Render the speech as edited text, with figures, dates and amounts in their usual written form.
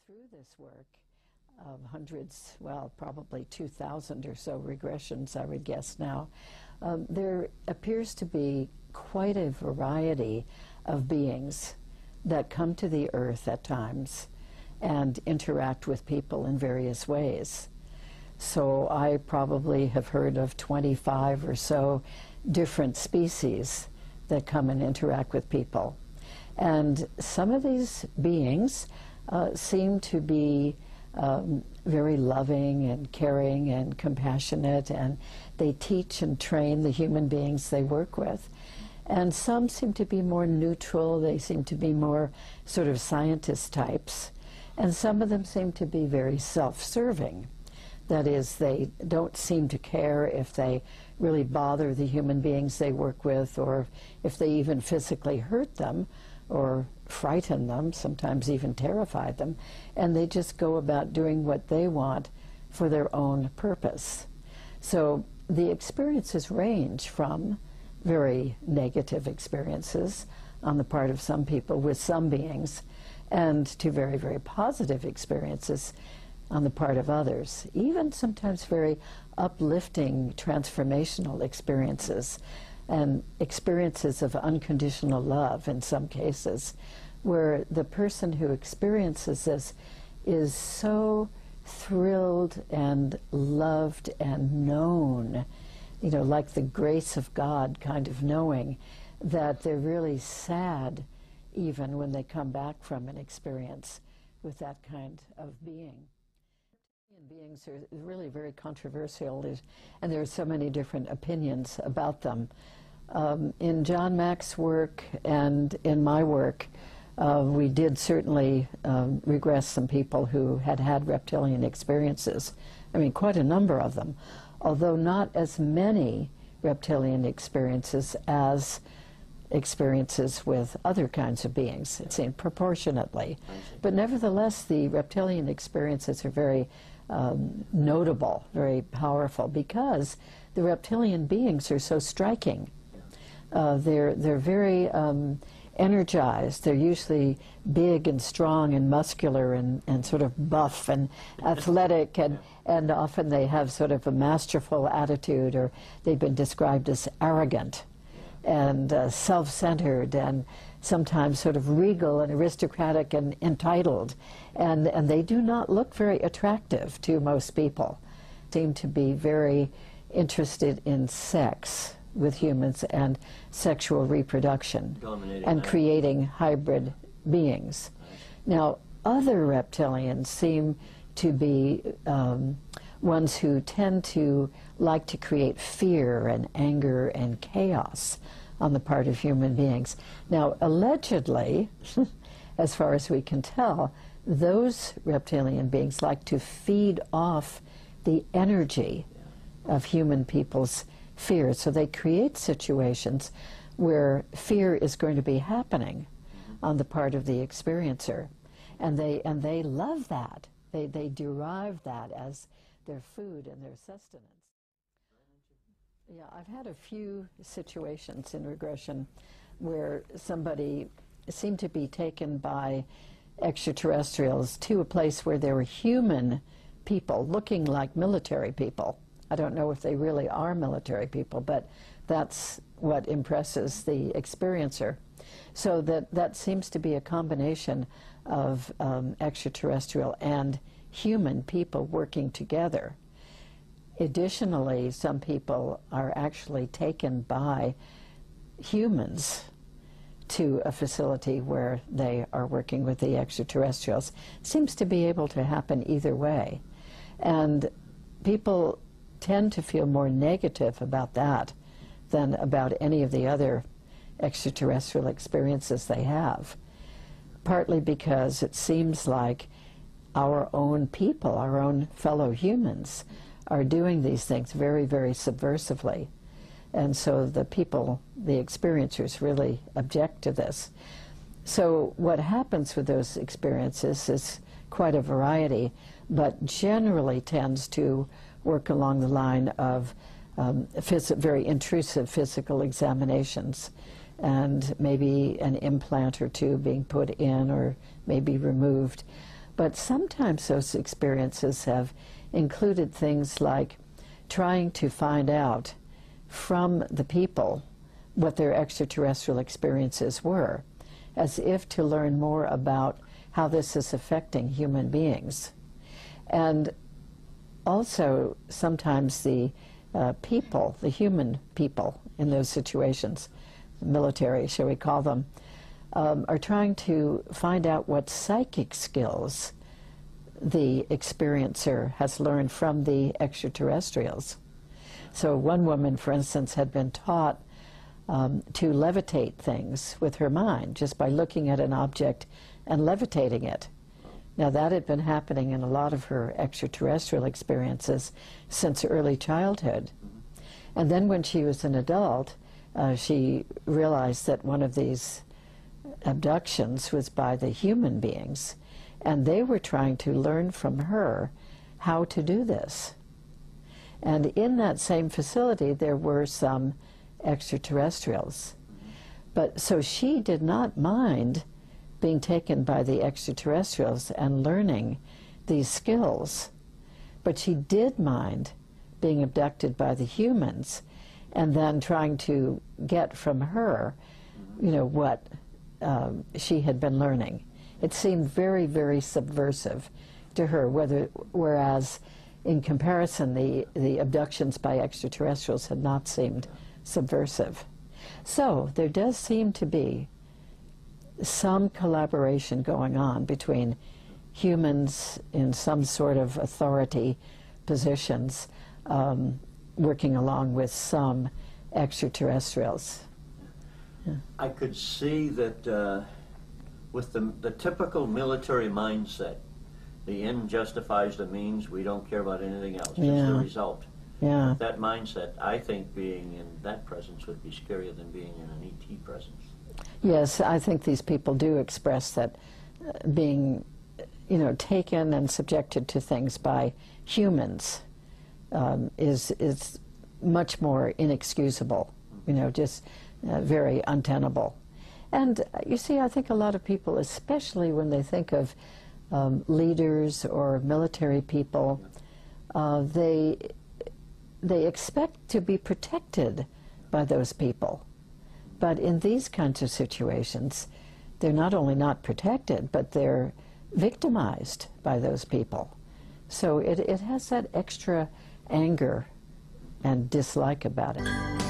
through this work of hundreds, well, probably 2,000 or so regressions, I would guess now, there appears to be quite a variety of beings that come to the earth at times and interact with people in various ways. So I probably have heard of 25 or so different species that come and interact with people. And some of these beings seem to be very loving and caring and compassionate, and they teach and train the human beings they work with. And some seem to be more neutral, they seem to be more sort of scientist types. And some of them seem to be very self-serving. That is, they don't seem to care if they really bother the human beings they work with, or if they even physically hurt them, or frighten them, sometimes even terrify them, and they just go about doing what they want for their own purpose. So the experiences range from very negative experiences on the part of some people with some beings, and to very, very positive experiences on the part of others. Even sometimes very uplifting, transformational experiences, and experiences of unconditional love in some cases, where the person who experiences this is so thrilled and loved and known, you know, like the grace of God kind of knowing, that they're really sad even when they come back from an experience with that kind of being. Beings are really very controversial, and there are so many different opinions about them. In John Mack's work and in my work, we did certainly regress some people who had had reptilian experiences. I mean, quite a number of them, although not as many reptilian experiences as experiences with other kinds of beings, it seemed, proportionately. But nevertheless, the reptilian experiences are very notable, very powerful, because the reptilian beings are so striking. They're very energized. They're usually big and strong and muscular and sort of buff and athletic, and often they have sort of a masterful attitude, or they've been described as arrogant and self-centered, and sometimes sort of regal and aristocratic and entitled. And they do not look very attractive to most people. Seem to be very interested in sex with humans and sexual reproduction and creating hybrid beings. Now, other reptilians seem to be ones who tend to like to create fear and anger and chaos on the part of human beings. Now, allegedly, as far as we can tell, those reptilian beings like to feed off the energy of human people's fear. So they create situations where fear is going to be happening on the part of the experiencer. And they love that. They derive that as their food and their sustenance. Yeah, I've had a few situations in regression where somebody seemed to be taken by extraterrestrials to a place where there were human people looking like military people. I don't know if they really are military people, but that's what impresses the experiencer. So that seems to be a combination of extraterrestrial and human people working together. Additionally, some people are actually taken by humans to a facility where they are working with the extraterrestrials. Seems to be able to happen either way. And people tend to feel more negative about that than about any of the other extraterrestrial experiences they have. Partly because it seems like our own people, our own fellow humans, are doing these things very, very subversively. And so the people, the experiencers, really object to this. So what happens with those experiences is quite a variety, but generally tends to work along the line of very intrusive physical examinations, and maybe an implant or two being put in or maybe removed. But sometimes those experiences have included things like trying to find out from the people what their extraterrestrial experiences were, as if to learn more about how this is affecting human beings. And also sometimes the people, the human people in those situations, the military, shall we call them, are trying to find out what psychic skills the experiencer has learned from the extraterrestrials. So one woman, for instance, had been taught to levitate things with her mind just by looking at an object and levitating it. Now that had been happening in a lot of her extraterrestrial experiences since early childhood. And then when she was an adult, she realized that one of these abductions was by the human beings, and they were trying to learn from her how to do this. And in that same facility there were some extraterrestrials. But so she did not mind being taken by the extraterrestrials and learning these skills, but she did mind being abducted by the humans and then trying to get from her, you know, what she had been learning. It seemed very, very subversive to her, whereas in comparison the abductions by extraterrestrials had not seemed subversive. So there does seem to be some collaboration going on between humans in some sort of authority positions working along with some extraterrestrials. Yeah. I could see that with the typical military mindset, the end justifies the means, we don't care about anything else, just the result. Yeah. That mindset, I think being in that presence would be scarier than being in an ET presence. Yes, I think these people do express that being, you know, taken and subjected to things by humans is much more inexcusable, you know, just very untenable. And you see, I think a lot of people, especially when they think of leaders or military people, they expect to be protected by those people. But in these kinds of situations, they're not only not protected, but they're victimized by those people. So it has that extra anger and dislike about it.